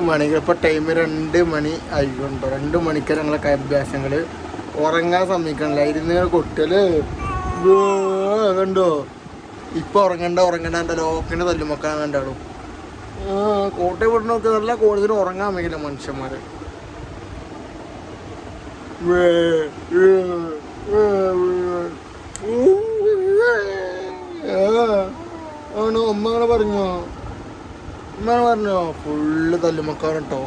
മണിക്ക് ഇപ്പോൾ ടൈം 2 മണി ആയിക്കൊണ്ടോ. 2 മണിക്ക് ഞങ്ങളൊക്കെ അഭ്യാസങ്ങൾ ഉറങ്ങാൻ സമ്മതിക്കണില്ല. ഇരുന്ന് കൊട്ടൽ കണ്ടോ. ഇപ്പം ഉറങ്ങണ്ട എൻ്റെ ലോക്കിൻ്റെ തല്ലുമക്കാൻ കണ്ടാളും. കോട്ടയം വിടണമൊക്കെ നല്ല കൂടുതൽ ഉറങ്ങാൻ വയ്ക്കില്ല മനുഷ്യന്മാർ. ആണോ അമ്മ അങ്ങനെ പറഞ്ഞോ ഫുള്ള് തല്ലുമക്കാണ് കേട്ടോ.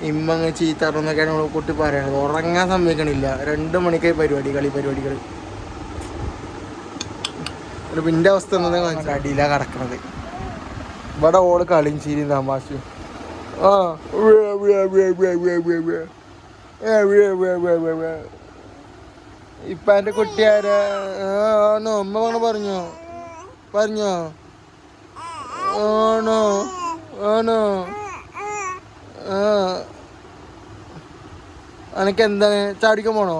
ഇമ്മ അങ്ങനെ ചീത്തറന്നൊക്കെയാണ് നമ്മൾ കുട്ടി പറയണത്. ഉറങ്ങാൻ സമ്മതിക്കണില്ല. 2 മണിക്കായി പരിപാടികൾ. പിന്നെ അവസ്ഥ എന്താ അടിയിലാണ് കിടക്കണത്. ഇവിടെ ഓള് കളിയും ചിരിയും തമാശയും. ഇപ്പം എൻ്റെ കുട്ടിയാരാ? ആണോ അമ്മ പറഞ്ഞോ ആണോ അനക്ക് എന്താണ് ചാടിക്കാൻ പോണോ?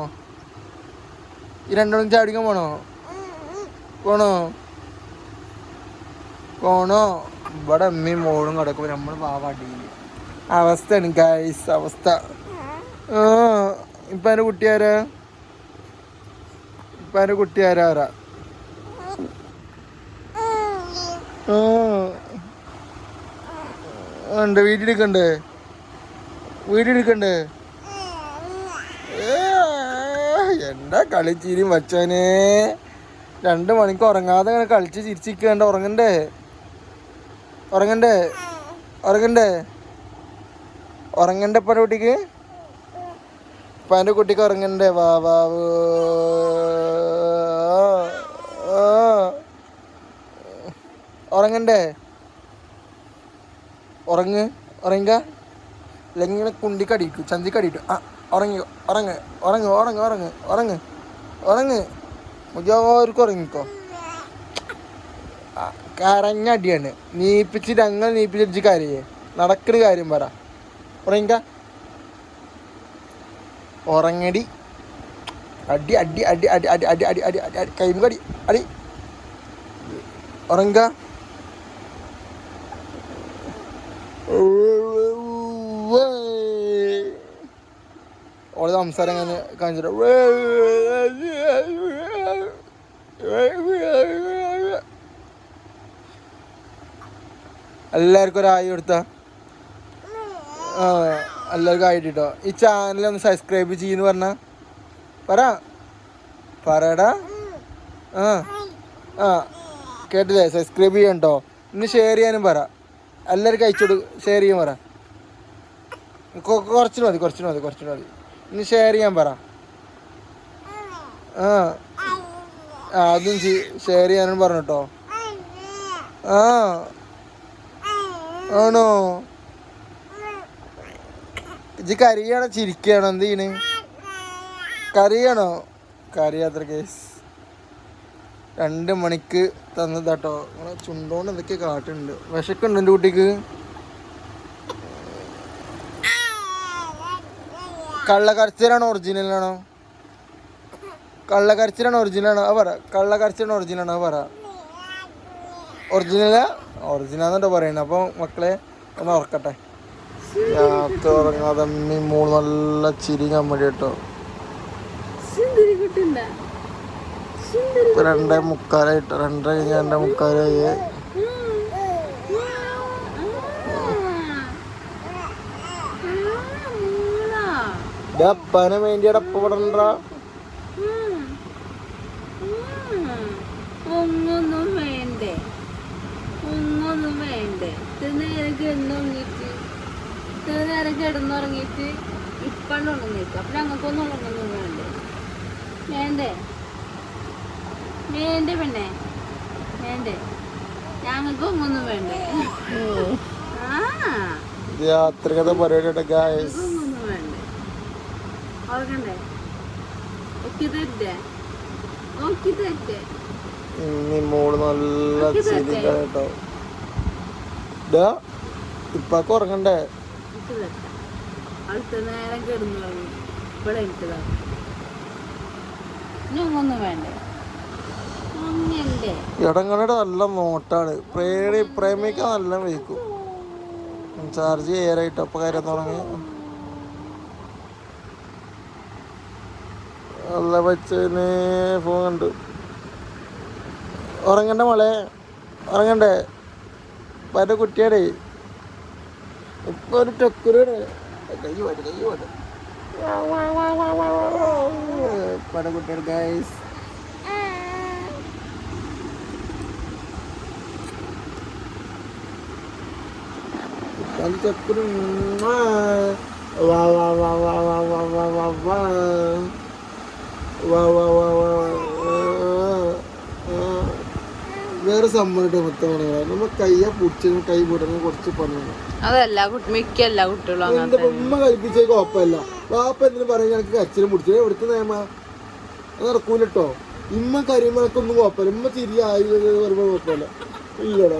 ഈ 2 മണിക്ക് ചാടിക്കാൻ പോണോ? ഇവിടെ അമ്മയും മോളും കിടക്കുമ്പോൾ നമ്മൾ പാവാടിയില്ല അവസ്ഥയാണ് ഗൈസ് അവസ്ഥ. ഇപ്പം എൻ്റെ കുട്ടിയാരാ? ഉണ്ട് വീട്ടിലെടുക്കണ്ടേ? എന്താ കളിച്ചിരിയും വച്ചോനെ. 2 മണിക്ക് ഉറങ്ങാതെ അങ്ങനെ കളിച്ച് ചിരിച്ചിരിക്കണ്ട. ഉറങ്ങണ്ടേ? ഇപ്പം കുട്ടിക്ക് ഉറങ്ങണ്ടേ? വാവ് ഉറങ്ങണ്ടേ? ഉറങ്ങ ഇല്ലെങ്കിങ്ങനെ കുണ്ടിക്കടിയിട്ടു ചന്തിക്കടിയിട്ടു. ഉറങ്ങ് മുജാവർക്കും ഉറങ്ങിക്കോ. കരഞ്ഞടിയാണ്. നീപ്പിച്ചിട്ട് അങ്ങനെ നീപ്പിച്ചിട്ട് കാര്യേ നടക്കണ കാര്യം പറ. ഉറങ്ങടി. അടി കൈമ കടി അടി. ഉറങ്ങ ഓള് സംസാരം അങ്ങനെ കാണിച്ചിട്ട് എല്ലാവർക്കും ഒരു ആയി കൊടുത്ത. എല്ലാവർക്കും ആയിട്ടോ. ഈ ചാനലൊന്ന് സബ്സ്ക്രൈബ് ചെയ്യുന്നു പറയടാ. കേട്ടില്ലേ? സബ്സ്ക്രൈബ് ചെയ്യാൻ കേട്ടോ. ഇന്ന് ഷെയർ ചെയ്യാനും പറ. എല്ലാവർക്കും അയച്ചോട് ഷെയർ ചെയ്യാൻ പറ. കുറച്ചിന് മതി. ഇന്ന് ഷെയർ ചെയ്യാൻ പറ. അതും ഷെയർ ചെയ്യാനും പറഞ്ഞോ. ആണോ ഇജ്ജ് കരയാണോ ചിരിക്കുകയാണോ? എന്ത് ചെയ്യണ്? കരയാത്ര കേസ്. 2 മണിക്ക് തന്നതാട്ടോ. നമ്മളെ ചുണ്ടോണ്ട് എന്തൊക്കെ കാട്ടുണ്ട്. വിശക്കുണ്ട് എൻ്റെ കുട്ടിക്ക്. കള്ളക്കരച്ചിലാണോ ഒറിജിനലാണോ? അത് പറ. ഒറിജിനലാണോ പറ. ഒറിജിനലാന്നോ പറയണ. അപ്പോൾ മക്കളെ ഒന്ന് ഉറക്കട്ടെ. രാത്രി ഉറങ്ങാതെ 3 നല്ല ചിരി കമ്മടി കേട്ടോ. 2:45 2:30 കഴിഞ്ഞ 2:45 അപ്പനെ വേണ്ടി അടപ്പടണ്ട. ഒന്നും വേണ്ടേ? നേരം കിടന്നുറങ്ങിയിട്ട് ഇപ്പണ്ട് ഉണർന്നിരിക്കും. അപ്പൊ ഞങ്ങൾക്കൊന്നും ഉണർന്നൊന്നും വേണ്ടേ? പെണ്ണെ വേണ്ടേ? ഞങ്ങൾക്ക് ഒന്നും വേണ്ടേ? രാത്രികത്തെ പരിപാടി ഒന്നും വേണ്ടേ? ഉറങ്ങണ്ടേ? ഒക്കെ തെറ്റേ മോള് നല്ല ചിരി കേട്ടോ. ഇപ്പൊക്കെ ഉറങ്ങണ്ടേ? അടുത്ത നേരം കിടന്നുറങ്ങി. ഇവിടെ എനിക്കതാ ഒന്നും വേണ്ടേ? ഇടങ്ങളുടെ നല്ല നോട്ടാണ്. പ്രേമിക്കാൻ നല്ല വയ്ക്കും. ചാർജ് ചെയ്യാറായിട്ട് അപ്പം കാര്യം തുടങ്ങി. അല്ല വച്ചതിന് ഫോൺ കണ്ടു. ഉറങ്ങണ്ട മോളെ, ഉറങ്ങണ്ടേ? പല കുട്ടിയാടേ ഇപ്പൊ ഒരു ടൊക്കുറാണ്. കൈ പോട്ടെ പല കുട്ടികൾ ഗൈസ്. ടൊക്കുറ് വേറെ സംഭവം മൊത്തം നമ്മ കയ്യ പിടിച്ച കൈ വിടുന്ന കുറച്ച് പണിയാണ്. അതല്ല മിക്ക എല്ലാ കുട്ടികളും എന്റെ ഉമ്മ കൽപ്പിച്ച കുഴപ്പമില്ല. വാപ്പ എന്തിനു പറയാൻ എനിക്ക് അച്ഛനും പിടിച്ചത് എവിടുത്തെ നിയമ നടക്കൂലട്ടോ. ഇമ്മ കരിമണക്കൊന്നും കുഴപ്പമില്ല. ഇമ്മ ചിരി ആയി വരുമ്പോ കുഴപ്പമില്ല. ഇല്ലടാ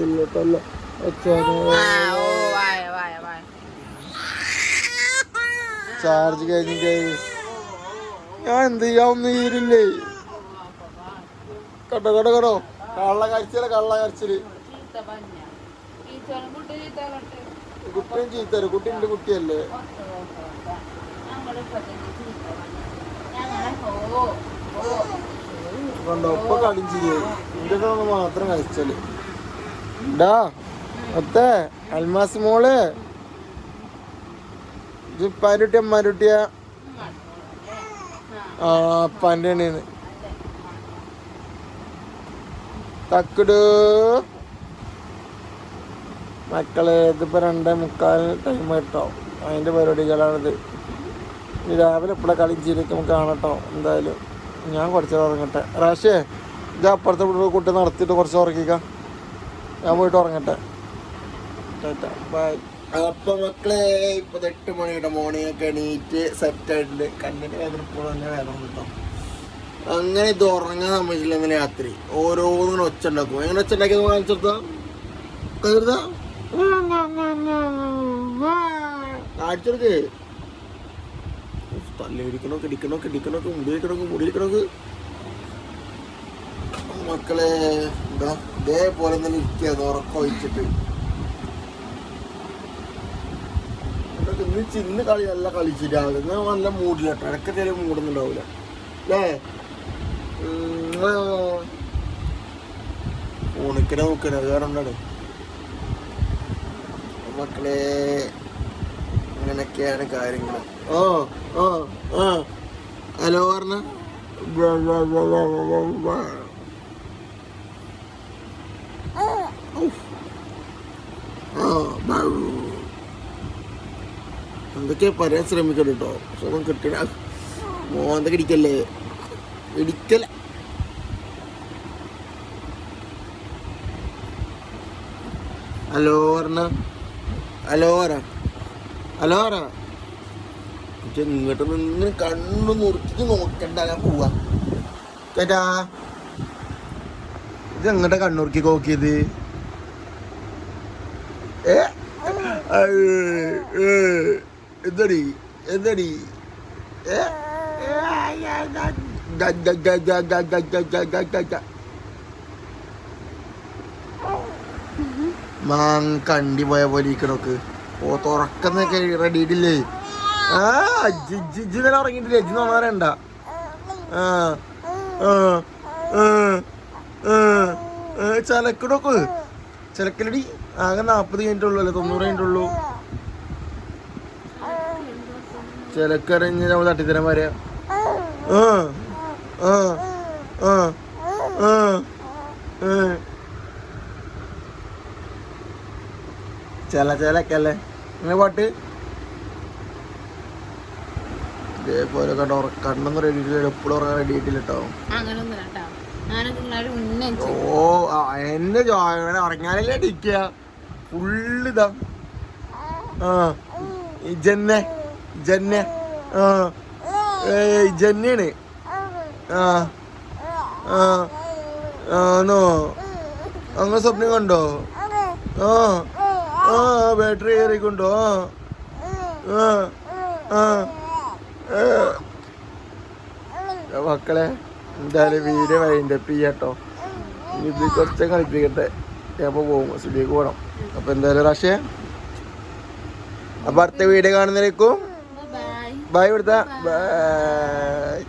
ഇല്ലട്ടല്ല ചാർജ് കഴിഞ്ഞ ഞാൻ എന്ത് ചെയ്യാവുന്ന ഈരില്ലേ. കടോ കള്ള കരച്ചില് കുട്ടിയും ചീത്തരും. കുട്ടി എന്റെ കുട്ടിയല്ലേ. കണ്ടോ ഒപ്പം കളിച്ചിരിയായി. എന്റെ ഒന്ന് മാത്രം കഴിച്ചല്. ഡാ ഒത്തേ അൽമാസ് മോള് പാരുട്ടി അമ്മാരുട്ടിയ അപ്പാൻ്റെ എണ്ണീന്ന് തക്കടു മക്കളെ. ഇതിപ്പോ 2:45 ടൈം കേട്ടോ. അതിന്റെ പരിപാടികളാണിത്. രാവിലെ എപ്പോഴാ കളി ചിരിക്കും കാണട്ടോ. എന്തായാലും ഞാൻ കുറച്ച് ഉറങ്ങട്ടെ. റാഷേ ഇത് അപ്പുറത്തെ കുട്ടി നടത്തിയിട്ട് കുറച്ച് ഉറക്കിക്കാം. ഞാൻ പോയിട്ട് ഉറങ്ങട്ടെ. ബൈ. അപ്പൊ മക്കളെ ഇപ്പൊ 8 മണിയുടെ മോർണിംഗ് എണീറ്റ് സെറ്റ് ആയിട്ടുണ്ട്. കണ്ണിന് വേദന ഇപ്പോൾ തന്നെ വേദന കിട്ടും. അങ്ങനെ ഇത് ഉറങ്ങാൻ സമ്മതിച്ചില്ല. ഇന്നലെ രാത്രി ഓരോന്നിങ്ങനെ ഒച്ച ഉണ്ടാക്കും. എങ്ങനെ ഒച്ച ഉണ്ടാക്കിയത് കാണിച്ചെടുത്താ കാണിച്ചെടുക്ക്. തല്ലിടിക്കണോക്ക് ഇടിക്കണോക്ക് മുടിയിടിക്കണോക്ക്. മക്കളെ എന്താ ഇതേപോലെ തന്നെ ഇരിക്കുക ഉറക്കം ഒഴിച്ചിട്ട്. ഇന്ന് കളി നല്ല കളിച്ചിട്ട് ഇന്ന് നല്ല മൂഡിലട്ടോ. ഇടയ്ക്ക് ചില മൂടൊന്നുണ്ടാവില്ല അല്ലേ. ഫോണിക്കനെ നോക്കണ വേറെ എന്താണ് മക്കളെ. അങ്ങനെയൊക്കെയാണ് കാര്യങ്ങൾ. ഹലോ പറഞ്ഞ എന്തൊക്കെയാ പറയാൻ ശ്രമിക്കണം കേട്ടോ. സുഖം കിട്ടണ മോന്തൊക്കെ ഇടിക്കല്ലേ ഇടിക്കല. ഹലോ പറഞ്ഞ ഹലോ ഇങ്ങോട്ട് നിന്ന് കണ്ണു മുറിച്ചിട്ട് നോക്കണ്ട. ഞാൻ പോവാ ചേട്ടാ. ഇത് എങ്ങോട്ടാ കണ്ണുറുക്കി നോക്കിയത്? എന്തടി കണ്ടി പോയ പോലെ ഇരിക്കണോക്ക്. ഓ തുറക്കുന്നൊക്കെ റെഡിയിട്ടില്ലേ? ജിജി തന്നെ ഉറങ്ങിയിട്ടില്ലേ? ഇജ്ജ് നോണാറണ്ട. ചലക്കടോക്ക് ചിലക്കലടി. ആകെ 40 കഴിഞ്ഞിട്ടുള്ളൂ അല്ലേ? 90 കഴിഞ്ഞിട്ടുള്ളൂ. ചിലക്കറിഞ്ഞ് നമ്മൾ തട്ടിത്തരം വരാ. ചിലക്കല്ലേ ഇങ്ങനെ പാട്ട്. ഇതേപോലെ കണ്ണൊന്നും റെഡി ആയിട്ടില്ല. എപ്പോഴും ഉറങ്ങാൻ റെഡി ആയിട്ടില്ല കേട്ടോ. ഓ എന്നെ ഉറങ്ങാനല്ലേ അടിക്കുക ഫുള്ളിതാ. ജന്നെ ജന്നെയാണ്. ആണോ? അങ്ങനെ സ്വപ്നം കണ്ടോ? ബാറ്ററി കയറിക്കൊണ്ടോ? മക്കളെ എന്തായാലും വീഡിയോ വൈൻഡപ്പ് ചെയ്യാട്ടോ. ഇത് കുറച്ച് കളിപ്പിക്കട്ടെ. ഞാൻ പോകും. സുബിക്ക് പോകണം. അപ്പൊ എന്തായാലും റാഷേ അപ്പൊ അടുത്ത വീഡിയോ കാണുന്നതിലേക്കും ബൈ കൊടുത്ത ബൈ.